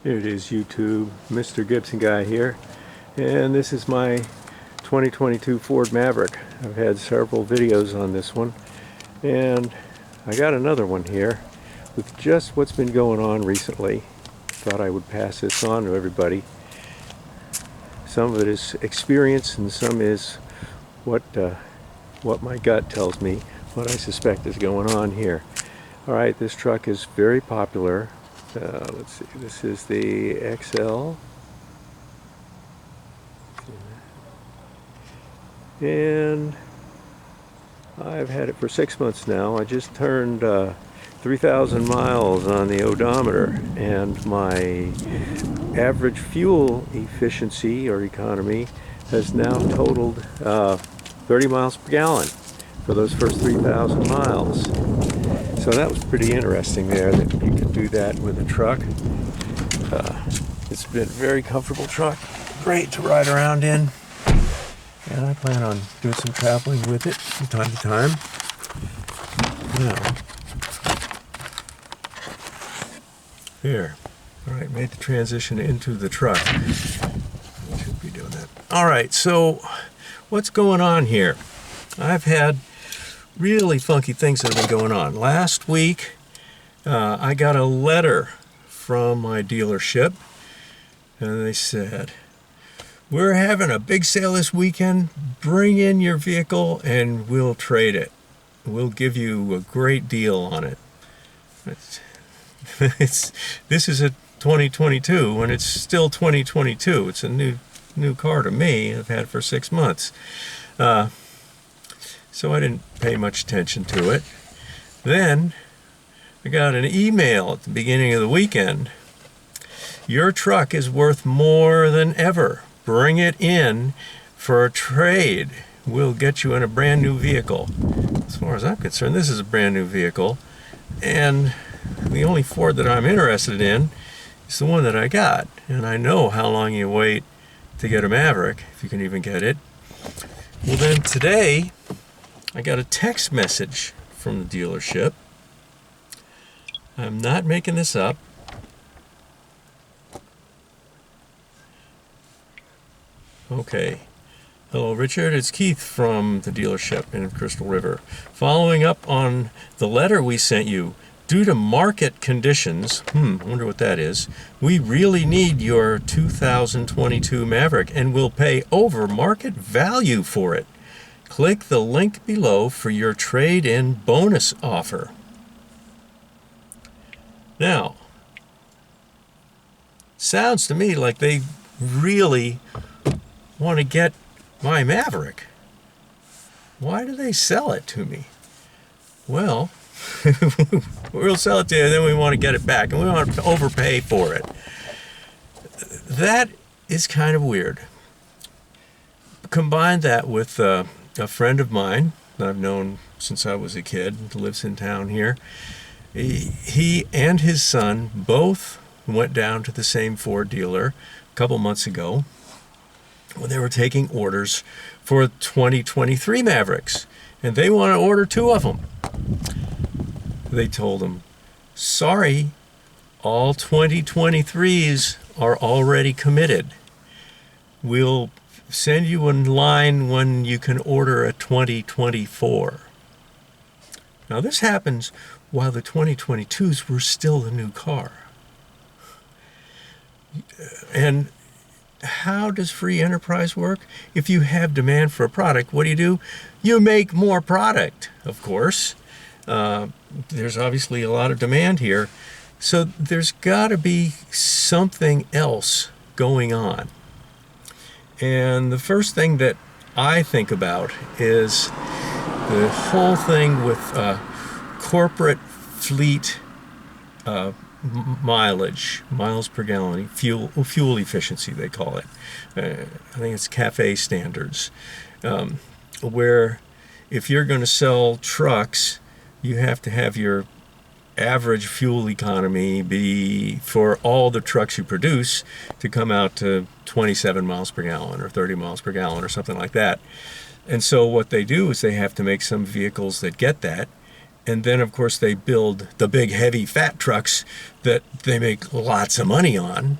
Here it is, YouTube. Mr. Gibson guy here, and this is my 2022 Ford Maverick. I've had several videos on this one, and I got another one here with just what's been going on recently. Thought I would pass this on to everybody. Some of it is experience, and some is what my gut tells me, what I suspect is going on here. All right, this truck is very popular. Let's see, this is the XL, and I've had it for 6 months now. I just turned 3,000 miles on the odometer, and my average fuel efficiency or economy has now totaled 30 miles per gallon for those first 3,000 miles. So that was pretty interesting there, that you could do that with a truck. It's been a very comfortable truck, great to ride around in, and I plan on doing some traveling with it from time to time. Now, here, all right, made the transition into the truck. Should be doing that. All right, so what's going on here? I've had really funky things that have been going on. Last week, I got a letter from my dealership, and they said, "We're having a big sale this weekend. Bring in your vehicle and we'll trade it. We'll give you a great deal on it." This is a 2022, and it's still 2022. It's a new car to me. I've had it for 6 months. So I didn't pay much attention to it. Then I got an email at the beginning of the weekend. "Your truck is worth more than ever. Bring it in for a trade. We'll get you in a brand new vehicle." As far as I'm concerned, this is a brand new vehicle, and the only Ford that I'm interested in is the one that I got. And I know how long you wait to get a Maverick, if you can even get it. Well, then today I got a text message from the dealership. I'm not making this up. Okay. "Hello, Richard. It's Keith from the dealership in Crystal River. Following up on the letter we sent you. Due to market conditions," I wonder what that is, "we really need your 2022 Maverick and will pay over market value for it. Click the link below for your trade-in bonus offer." Now, sounds to me like they really want to get my Maverick. Why do they sell it to me? Well, we'll sell it to you, then we want to get it back, and we want to overpay for it. That is kind of weird. Combine that with a friend of mine that I've known since I was a kid, lives in town here. He and his son both went down to the same Ford dealer a couple months ago when they were taking orders for 2023 Mavericks, and they want to order 2 of them. They told him, "Sorry, all 2023s are already committed. We'll send you in line when you can order a 2024. Now, this happens while the 2022s were still the new car. And how does free enterprise work? If you have demand for a product, what do? You make more product, of course. There's obviously a lot of demand here. So there's got to be something else going on. And the first thing that I think about is the whole thing with corporate fleet miles per gallon, fuel efficiency, they call it. I think it's CAFE standards, where if you're going to sell trucks, you have to have your average fuel economy be, for all the trucks you produce, to come out to 27 miles per gallon or 30 miles per gallon or something like that. And so what they do is they have to make some vehicles that get that, And then, of course, they build the big, heavy, fat trucks that they make lots of money on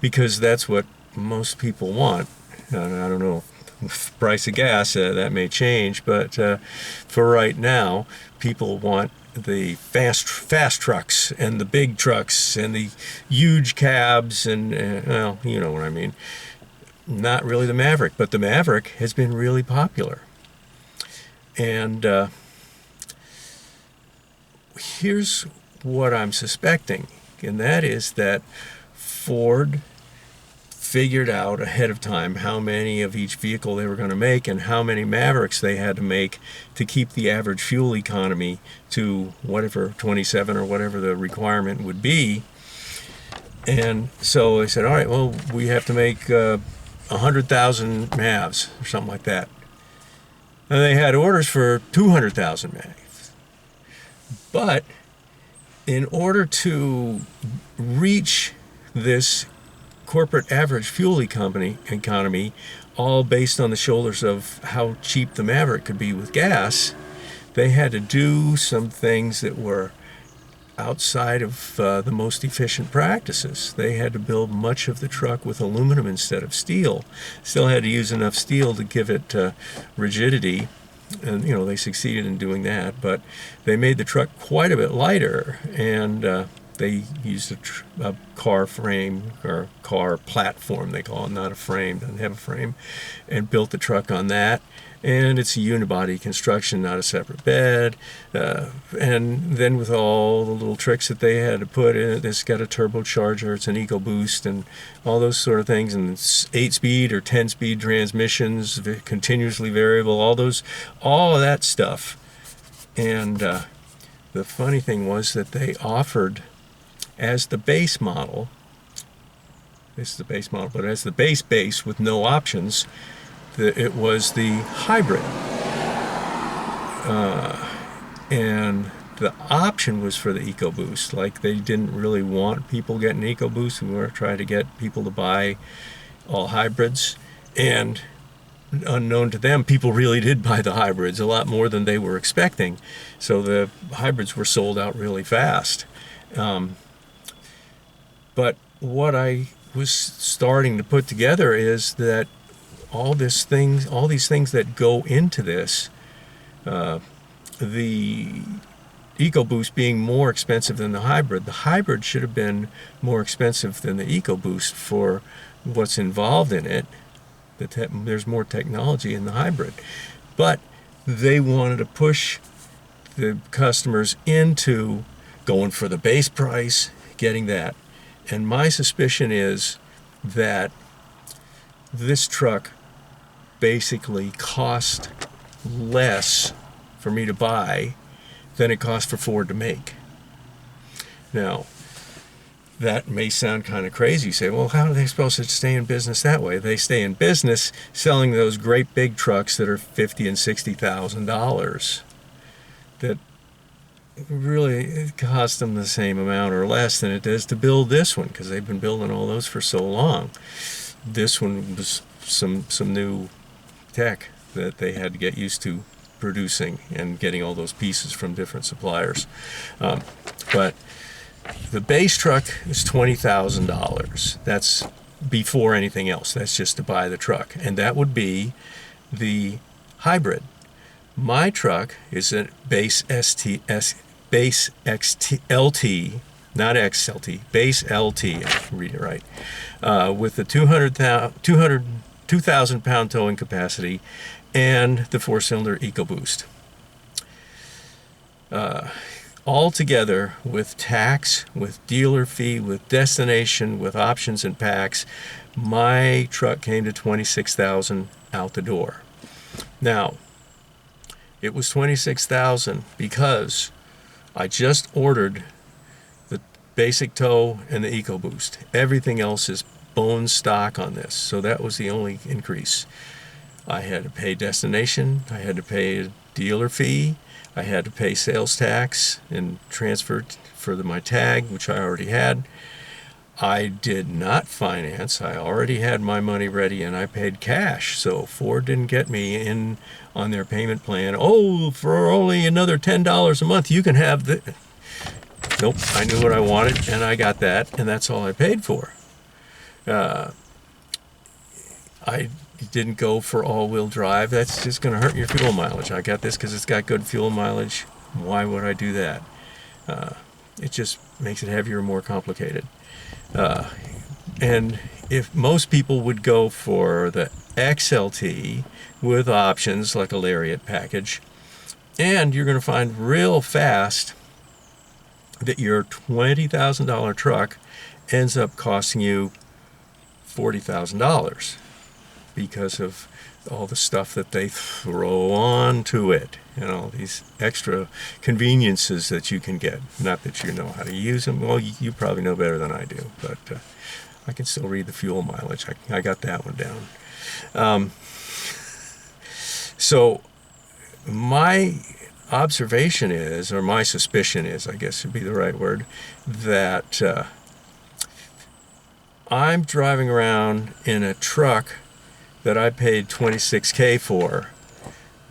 because that's what most people want. I don't know, with the price of gas, that may change, but for right now, people want the fast trucks and the big trucks and the huge cabs and, well, you know what I mean. Not really the Maverick, but the Maverick has been really popular. And here's what I'm suspecting, and that is that Ford figured out ahead of time how many of each vehicle they were going to make and how many Mavericks they had to make to keep the average fuel economy to whatever, 27 or whatever the requirement would be. And so they said, all right, well, we have to make 100,000 Mavs or something like that. And they had orders for 200,000 Mavs. But in order to reach this corporate average fuel economy, all based on the shoulders of how cheap the Maverick could be with gas, they had to do some things that were outside of the most efficient practices. They had to build much of the truck with aluminum instead of steel. Still had to use enough steel to give it rigidity, and you know they succeeded in doing that, but they made the truck quite a bit lighter, and they used a car frame or car platform, they call it, not a frame, doesn't have a frame, and built the truck on that. And it's a unibody construction, not a separate bed. And then with all the little tricks that they had to put in it, it's got a turbocharger, it's an EcoBoost, and all those sort of things. And it's 8-speed or 10-speed transmissions, continuously variable, all of that stuff. And the funny thing was that they offered as the base model, this is the base model, but as the base with no options, it was the hybrid. And the option was for the EcoBoost. Like, they didn't really want people getting EcoBoost. We were trying to get people to buy all hybrids. And unknown to them, people really did buy the hybrids, a lot more than they were expecting. So the hybrids were sold out really fast. But what I was starting to put together is that all these things that go into this, the EcoBoost being more expensive than the hybrid should have been more expensive than the EcoBoost for what's involved in it. There's more technology in the hybrid. But they wanted to push the customers into going for the base price, getting that. And my suspicion is that this truck basically cost less for me to buy than it cost for Ford to make. Now, that may sound kind of crazy. You say, well, how are they supposed to stay in business that way? They stay in business selling those great big trucks that are $50,000 and $60,000 that really cost them the same amount or less than it does to build this one, because they've been building all those for so long. This one was some new tech that they had to get used to producing and getting all those pieces from different suppliers. But the base truck is $20,000. That's before anything else. That's just to buy the truck. And that would be the hybrid. My truck is a base XT, not XLT, base LT, I can read it right, with the 2,000 pound towing capacity and the 4-cylinder EcoBoost. All together with tax, with dealer fee, with destination, with options and packs, my truck came to $26,000 out the door. Now, it was $26,000 because I just ordered the basic tow and the EcoBoost. Everything else is bone stock on this, so that was the only increase. I had to pay destination, I had to pay a dealer fee, I had to pay sales tax and transfer for my tag, which I already had. I did not finance. I already had my money ready and I paid cash. So Ford didn't get me in on their payment plan. Oh, for only another $10 a month, you can have the... Nope, I knew what I wanted and I got that, and that's all I paid for. I didn't go for all-wheel drive. That's just going to hurt your fuel mileage. I got this because it's got good fuel mileage. Why would I do that? It just makes it heavier and more complicated. And if most people would go for the XLT with options like a Lariat package, and you're going to find real fast that your $20,000 truck ends up costing you $40,000 because of all the stuff that they throw onto it and all these extra conveniences that you can get. Not that you know how to use them. Well, you probably know better than I do, but I can still read the fuel mileage. I got that one down. So my observation is, or my suspicion is, I guess would be the right word, that I'm driving around in a truck that I paid $26K for,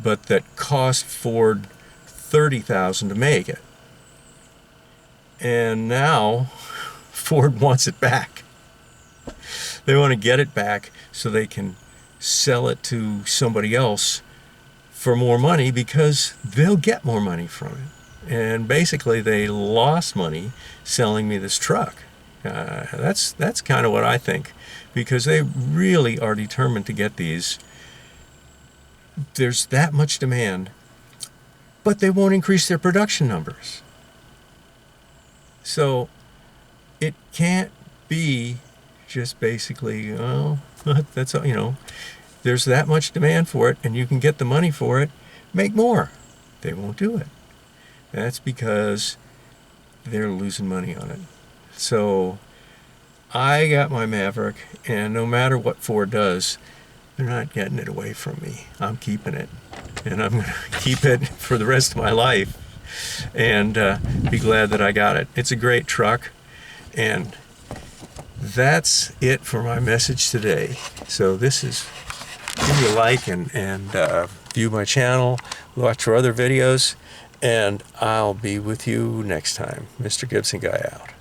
but that cost Ford $30,000 to make it. And now Ford wants it back. They want to get it back so they can sell it to somebody else for more money because they'll get more money from it. And basically they lost money selling me this truck. That's kind of what I think, because they really are determined to get these. There's that much demand, but they won't increase their production numbers. So it can't be just basically, oh, that's, you know, there's that much demand for it and you can get the money for it, make more. They won't do it. That's because they're losing money on it. So I got my Maverick, and no matter what Ford does, they're not getting it away from me. I'm keeping it, and I'm going to keep it for the rest of my life and be glad that I got it. It's a great truck, and that's it for my message today. So this is, give me a like and view my channel, watch for other videos, and I'll be with you next time. Mr. Gibson Guy out.